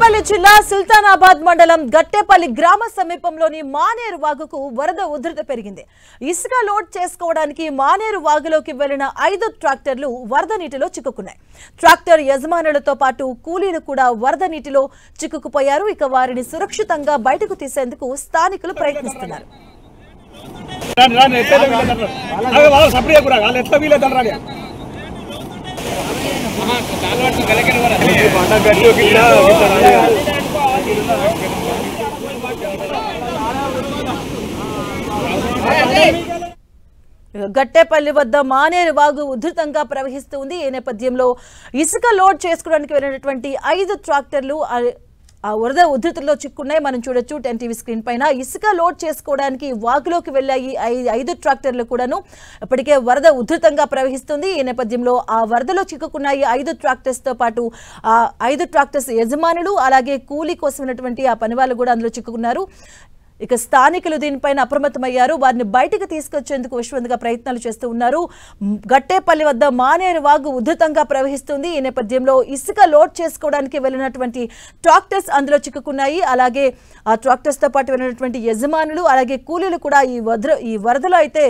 పెద్దపల్లి జిల్లా సుల్తానాబాద్ మండలం గట్టేపల్లి గ్రామ సమీపంలోని మానేరు వాగుకు వరద ఉధృతి పెరిగింది. ఇసుక లోడ్ చేసుకోవడానికి మానేరు వాగులోకి వెళ్లిన 5 ట్రాక్టర్లు వరద నీటిలో చిక్కుకున్నాయి. ట్రాక్టర్ యజమానులతో పాటు కూలీలు కూడా వరద నీటిలో చిక్కుకుపోయారు. ఇక వారిని సురక్షితంగా బయటకు తీసేందుకు స్థానికులు ప్రయత్నిస్తున్నారు. గట్టేపల్లి వద్ద మానేరు వాగు ఉధృతంగా ప్రవహిస్తుంది. ఈ నేపథ్యంలో ఇసుక లోడ్ చేసుకోవడానికి వెళ్ళినటువంటి 5 ట్రాక్టర్లు ఆ వరద ఉధృతిలో చిక్కున్నాయి. మనం చూడొచ్చు 10 టీవీ స్క్రీన్ పైన. ఇసుక లోడ్ చేసుకోవడానికి వాగులోకి వెళ్ళాయి 5 ట్రాక్టర్లు కూడాను. ఇప్పటికే వరద ఉధృతంగా ప్రవహిస్తుంది. ఈ నేపథ్యంలో ఆ వరదలో చిక్కుకున్నాయి 5 ట్రాక్టర్స్ తో పాటు 5 ట్రాక్టర్స్ యజమానులు అలాగే కూలీ కోసమైనటువంటి ఆ పని వాళ్ళు కూడా అందులో చిక్కుకున్నారు. ఇక స్థానికులు దీనిపైన అప్రమత్తమయ్యారు. వారిని బయటకు తీసుకొచ్చేందుకు విశ్వంతగా ప్రయత్నాలు చేస్తూ ఉన్నారు. గట్టేపల్లి వద్ద మానేరు వాగు ఉధృతంగా ప్రవహిస్తుంది. ఈ నేపథ్యంలో ఇసుక లోడ్ చేసుకోవడానికి వెళ్ళినటువంటి ట్రాక్టర్స్ అందులో చిక్కుకున్నాయి. అలాగే ఆ ట్రాక్టర్స్ తో పాటు వెళ్ళినటువంటి యజమానులు అలాగే కూలీలు కూడా ఈ వరదలో అయితే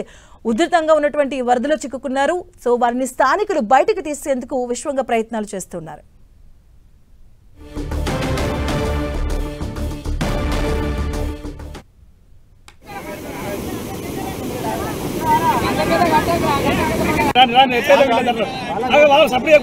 ఉధృతంగా ఉన్నటువంటి ఈ వరదలో చిక్కుకున్నారు. సో వారిని స్థానికులు బయటకు తీసేందుకు విశ్వంగా ప్రయత్నాలు చేస్తున్నారు. సప్లై